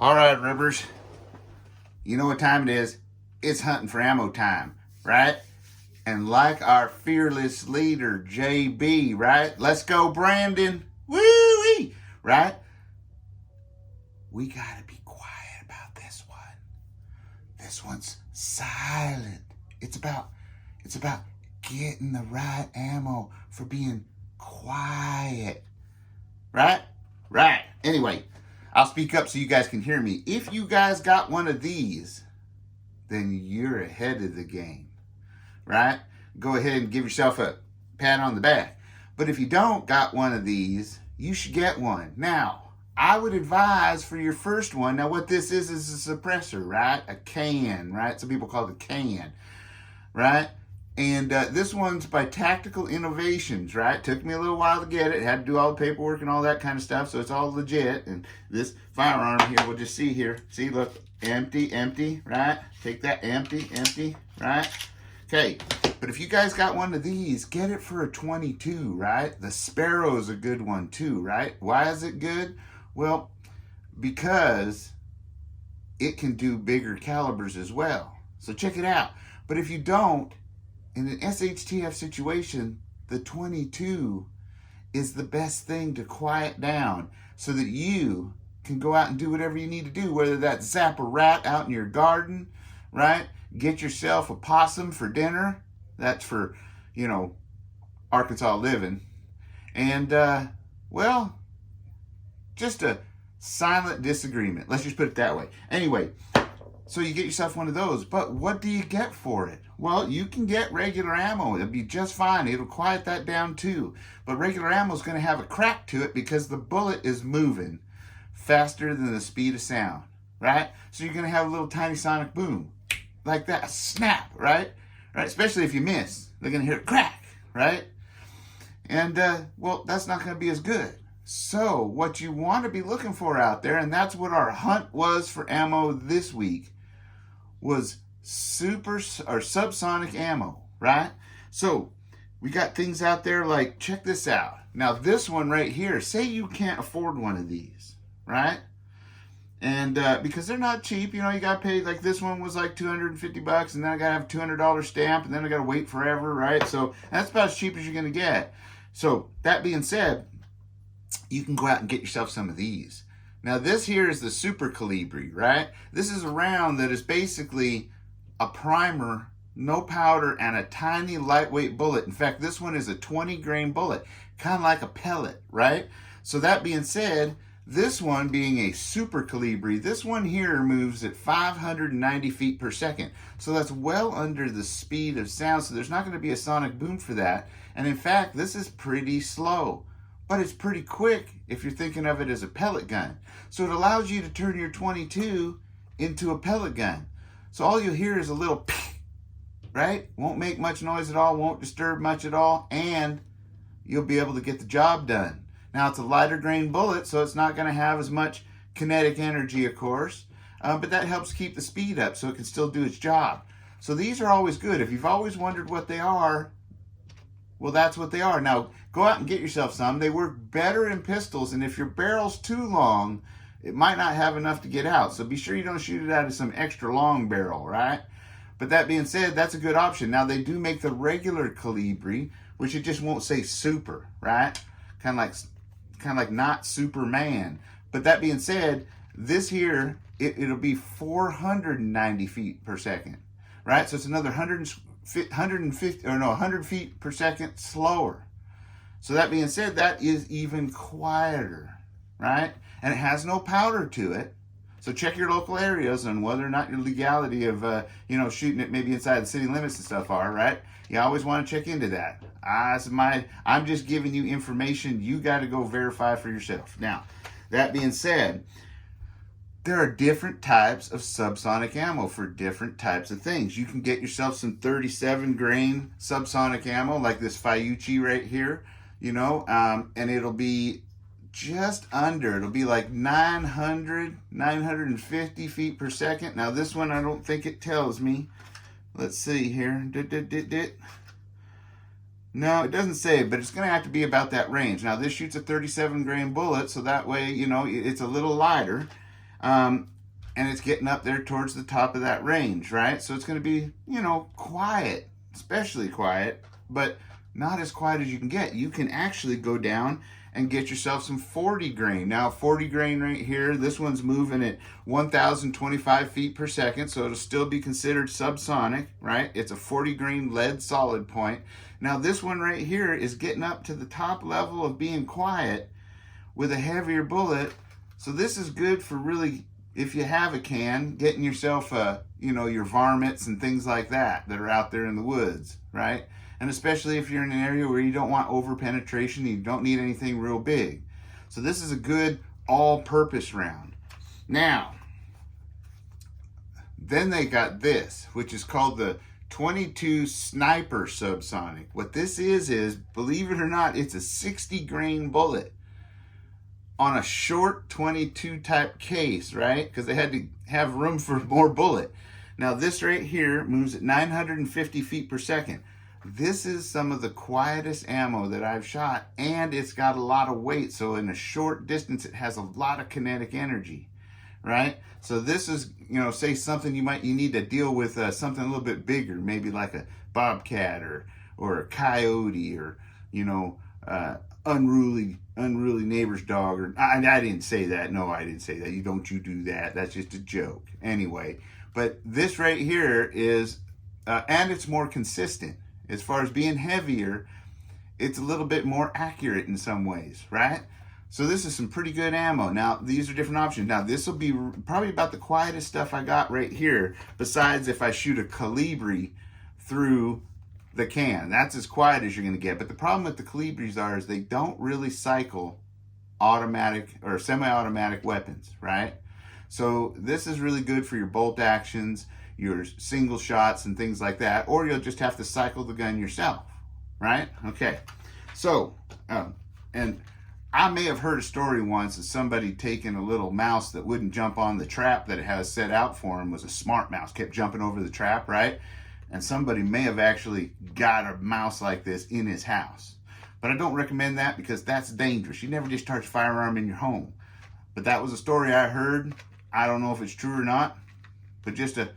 All right, Ribbers. You know what time it is? It's hunting for ammo time, right? And like our fearless leader, JB, right? Let's go, Brandon. Woo-wee! Right? We gotta be quiet about this one. This one's silent. It's about getting the right ammo for being quiet. Right? Right. Anyway, I'll speak up so you guys can hear me. If you guys got one of these, then you're ahead of the game. Right? Go ahead and give yourself a pat on the back. But if you don't got one of these, you should get one. Now, I would advise for your first one, now what this is a suppressor, right? A can, right? Some people call it a can, right? And this one's by Tactical Innovations, right? Took me a little while to get it. Had to do all the paperwork and all that kind of stuff, so it's all legit. And this firearm here, we'll just see here. See, look, empty, empty, right? Take that, empty, empty, right? Okay, but if you guys got one of these, get it for a 22, right? The Sparrow's a good one too, right? Why is it good? Well, because it can do bigger calibers as well. So check it out. But if you don't, in an SHTF situation, the 22 is the best thing to quiet down so that you can go out and do whatever you need to do, whether that's zap a rat out in your garden, right? Get yourself a possum for dinner. That's for, you know, Arkansas living. And, well, just a silent disagreement. Let's just put it that way. Anyway, so you get yourself one of those. But what do you get for it? Well, you can get regular ammo. It'll be just fine. It'll quiet that down too. But regular ammo is going to have a crack to it because the bullet is moving faster than the speed of sound, right? So you're going to have a little tiny sonic boom like that, a snap, right? Right? Especially if you miss. They're going to hear a crack, right? And, well, that's not going to be as good. So what you want to be looking for out there, and that's what our hunt was for ammo this week, was super or subsonic ammo, right? So we got things out there like, check this out. Now this one right here, say you can't afford one of these, right? And because they're not cheap, you know, you got to pay, like this one was like 250 bucks, and then I got to have a $200 stamp, and then I got to wait forever, right? So that's about as cheap as you're going to get. So that being said, you can go out and get yourself some of these. Now this here is the Super Calibri, right? This is a round that is basically a primer, no powder, and a tiny lightweight bullet. In fact, this one is a 20 grain bullet, kind of like a pellet, right? So that being said, this one being a Super Calibri, this one here moves at 590 feet per second. So that's well under the speed of sound, so there's not going to be a sonic boom for that. And in fact, this is pretty slow, but it's pretty quick if you're thinking of it as a pellet gun. So it allows you to turn your 22 into a pellet gun. So all you'll hear is a little right? Won't make much noise at all, won't disturb much at all, and you'll be able to get the job done. Now it's a lighter grain bullet, so it's not going to have as much kinetic energy, of course, but that helps keep the speed up so it can still do its job. So these are always good. If you've always wondered what they are, well, that's what they are. Now, go out and get yourself some. They work better in pistols, and if your barrel's too long, it might not have enough to get out. So be sure you don't shoot it out of some extra long barrel, right? But that being said, that's a good option. Now, they do make the regular Calibri, which it just won't say super, right? Kind of like not Superman. But that being said, this here, it'll be 490 feet per second, right? So it's another 100 feet per second slower. So that being said, that is even quieter, right? And it has no powder to it. So check your local areas on whether or not your legality of, you know, shooting it maybe inside the city limits and stuff are, right? You always want to check into that. I'm just giving you information. You got to go verify for yourself. Now, that being said, there are different types of subsonic ammo for different types of things. You can get yourself some 37 grain subsonic ammo like this Cci right here, you know, and it'll be just under, it'll be like 950 feet per second. Now this one, I don't think it tells me. Let's see here. No, it doesn't say, but it's going to have to be about that range. Now this shoots a 37 grain bullet, so that way, you know, it's a little lighter. And it's getting up there towards the top of that range, right? So it's going to be, you know, quiet, especially quiet, but not as quiet as you can get. You can actually go down and get yourself some 40 grain. Now, 40 grain right here, this one's moving at 1,025 feet per second, so it'll still be considered subsonic, right? It's a 40 grain lead solid point. Now, this one right here is getting up to the top level of being quiet with a heavier bullet. So this is good for really, if you have a can, getting yourself, you know, your varmints and things like that are out there in the woods, right? And especially if you're in an area where you don't want over penetration, you don't need anything real big. So this is a good all-purpose round. Now, then they got this, which is called the 22 Sniper Subsonic. What this is, believe it or not, it's a 60 grain bullet on a short 22 type case, right? Because they had to have room for more bullet. Now this right here moves at 950 feet per second. This is some of the quietest ammo that I've shot, and it's got a lot of weight, so in a short distance it has a lot of kinetic energy, right? So this is, you know, say something you need to deal with, something a little bit bigger, maybe like a bobcat or a coyote, or, you know, unruly neighbor's dog. Or I didn't say that. No, I didn't say that. You do that. That's just a joke. Anyway, but this right here is, and it's more consistent. As far as being heavier, it's a little bit more accurate in some ways, right? So this is some pretty good ammo. Now, these are different options. Now, this will be probably about the quietest stuff I got right here, besides if I shoot a Calibri through the can. That's as quiet as you're going to get. But the problem with the Calibris is they don't really cycle automatic or semi-automatic weapons, right? So this is really good for your bolt actions, your single shots and things like that, or you'll just have to cycle the gun yourself, right? Okay, so, and I may have heard a story once of somebody taking a little mouse that wouldn't jump on the trap that it has set out for him, was a smart mouse, kept jumping over the trap, right? And somebody may have actually got a mouse like this in his house. But I don't recommend that because that's dangerous. You never discharge a firearm in your home. But that was a story I heard. I don't know if it's true or not, but just a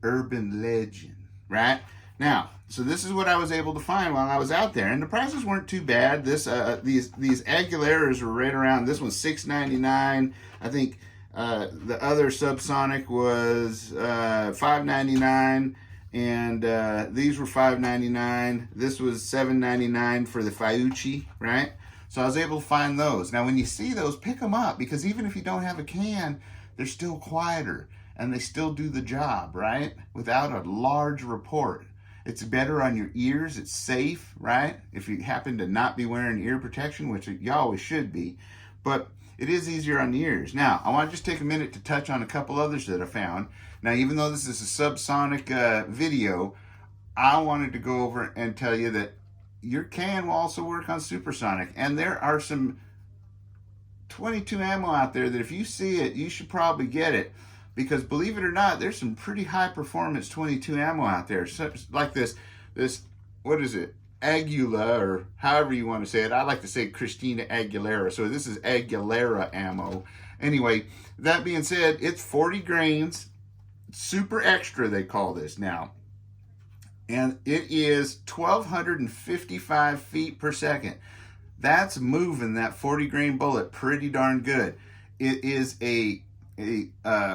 urban legend, right? Now, so this is what I was able to find while I was out there, and the prices weren't too bad. These Aguileras were right around. This one's $6.99. I think the other Subsonic was $5.99, and these were $5.99. This was $7.99 for the Fiucci, right? So I was able to find those. Now, when you see those, pick them up, because even if you don't have a can, they're still quieter, and they still do the job, right? Without a large report. It's better on your ears. It's safe, right? If you happen to not be wearing ear protection, which you always should be, but it is easier on the ears. Now, I want to just take a minute to touch on a couple others that I found. Now, even though this is a subsonic video, I wanted to go over and tell you that your can will also work on supersonic. And there are some 22 ammo out there that if you see it, you should probably get it. Because believe it or not, there's some pretty high performance 22 ammo out there. So, like this, what is it? Aguilera, or however you want to say it. I like to say Christina Aguilera. So this is Aguilera Ammo. Anyway, that being said, it's 40 grains, super extra they call this now. And it is 1,255 feet per second. That's moving that 40 grain bullet pretty darn good. It is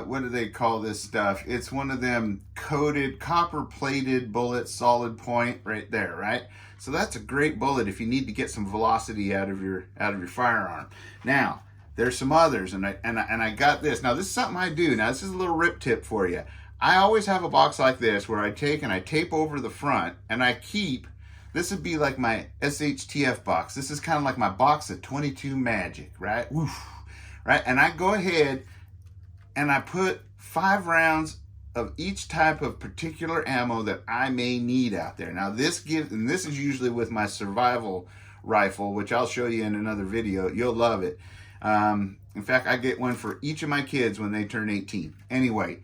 what do they call this stuff? It's one of them coated, copper-plated bullets, solid point right there, right? So that's a great bullet if you need to get some velocity out of your firearm. Now, there's some others, and I got this. Now, this is something I do. Now, this is a little rip tip for you. I always have a box like this where I take and I tape over the front, and I keep, this would be like my SHTF box. This is kind of like my box of 22 Magic, right? Woof, right? And I go ahead and I put 5 rounds of each type of particular ammo that I may need out there. Now this is usually with my survival rifle, which I'll show you in another video. You'll love it. In fact, I get one for each of my kids when they turn 18. Anyway,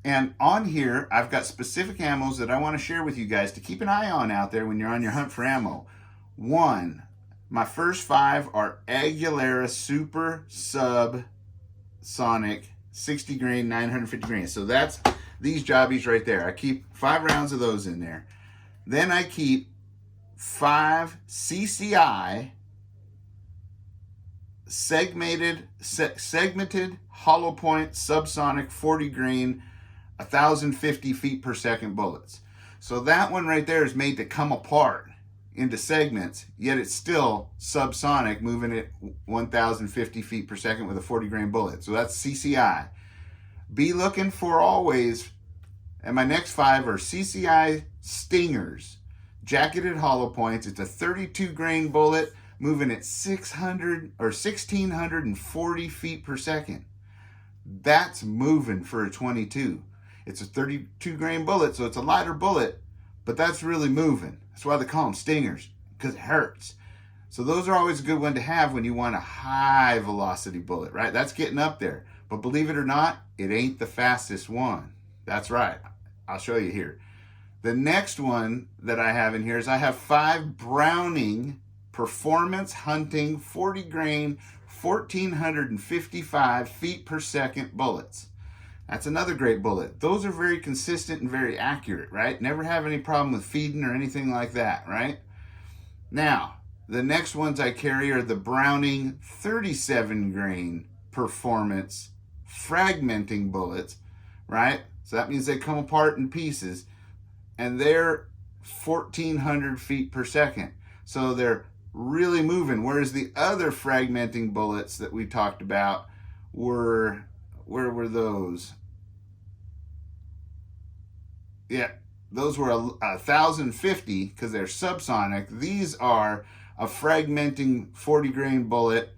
and on here, I've got specific ammos that I want to share with you guys to keep an eye on out there when you're on your hunt for ammo. One, my first 5 are Aguilera Super Sub Subsonic 60 grain, 950 grain. So that's these jobbies right there. I keep 5 rounds of those in there. Then I keep 5 CCI segmented hollow point subsonic 40 grain 1050 feet per second bullets. So that one right there is made to come apart into segments, yet it's still subsonic, moving at 1050 feet per second with a 40 grain bullet. So that's CCI. Be looking for always, and my next 5 are CCI Stingers, jacketed hollow points. It's a 32 grain bullet moving at 600 or 1640 feet per second. That's moving for a 22. It's a 32 grain bullet, so it's a lighter bullet, but that's really moving. That's why they call them stingers, because it hurts. So those are always a good one to have when you want a high velocity bullet, right? That's getting up there. But believe it or not, it ain't the fastest one. That's right. I'll show you here. The next one that I have in here is I have 5 Browning Performance Hunting 40 grain 1455 feet per second bullets. That's another great bullet. Those are very consistent and very accurate, right? Never have any problem with feeding or anything like that, right? Now, the next ones I carry are the Browning 37 grain Performance Fragmenting bullets, right? So that means they come apart in pieces, and they're 1400 feet per second. So they're really moving, whereas the other fragmenting bullets that we talked about were, where were those? Yeah, those were 1050 because they're subsonic. These are a fragmenting 40 grain bullet,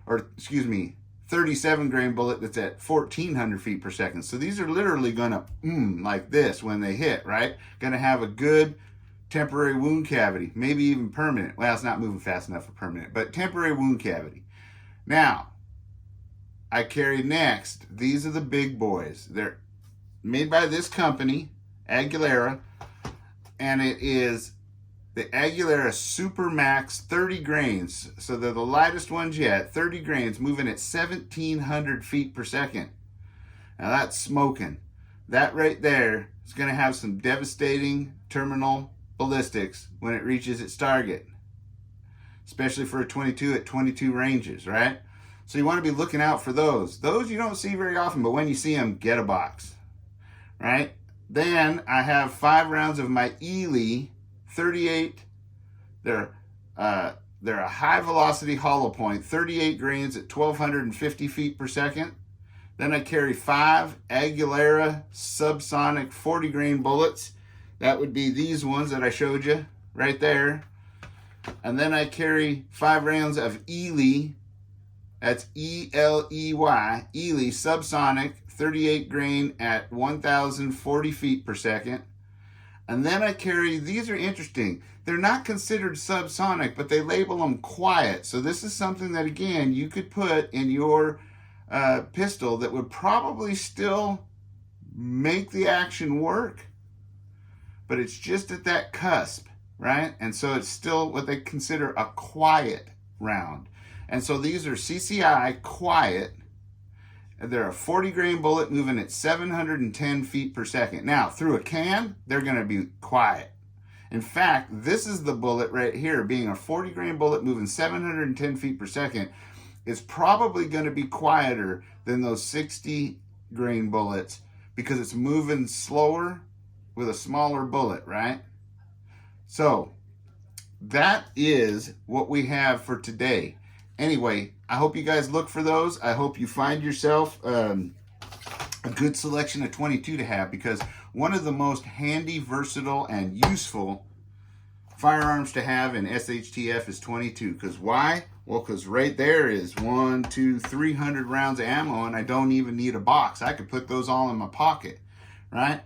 or excuse me, 37 grain bullet that's at 1400 feet per second. So these are literally gonna like this when they hit, right? Gonna have a good temporary wound cavity, maybe even permanent. Well, it's not moving fast enough for permanent, but temporary wound cavity. Now, I carry next, these are the big boys. They're made by this company, Aguilera, and it is the Aguilera Super Max 30 grains. So they're the lightest ones yet, 30 grains, moving at 1700 feet per second. Now that's smoking. That right there is going to have some devastating terminal ballistics when it reaches its target, especially for a 22 at 22 ranges, right? So you want to be looking out for those. Those you don't see very often, but when you see them, get a box, right? Then I have 5 rounds of my Ely 38. They're a high velocity hollow point, 38 grains at 1250 feet per second. Then I carry 5 Aguilera Subsonic 40 grain bullets. That would be these ones that I showed you right there. And then I carry 5 rounds of Ely. That's E-L-E-Y, Ely Subsonic 38 grain at 1040 feet per second. And then I carry, these are interesting. They're not considered subsonic, but they label them quiet. So this is something that, again, you could put in your pistol that would probably still make the action work, but it's just at that cusp, right? And so it's still what they consider a quiet round. And so these are CCI Quiet. They're a 40 grain bullet moving at 710 feet per second. Now, through a can, they're going to be quiet. In fact, this is the bullet right here, being a 40 grain bullet moving 710 feet per second, is probably going to be quieter than those 60 grain bullets because it's moving slower with a smaller bullet, right? So that is what we have for today. Anyway, I hope you guys look for those. I hope you find yourself a good selection of 22 to have, because one of the most handy, versatile, and useful firearms to have in SHTF is 22. Because why? Well, because right there is 300 rounds of ammo, and I don't even need a box. I could put those all in my pocket, right?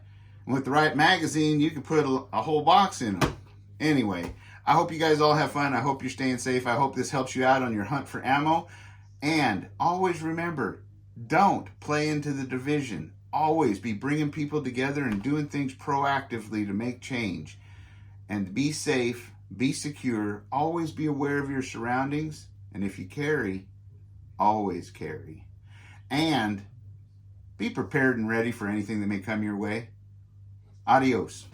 And with the right magazine, you could put a whole box in them. Anyway, I hope you guys all have fun. I hope you're staying safe. I hope this helps you out on your hunt for ammo. And always remember, don't play into the division. Always be bringing people together and doing things proactively to make change. And be safe, be secure, always be aware of your surroundings. And if you carry, always carry. and be prepared and ready for anything that may come your way. Adios.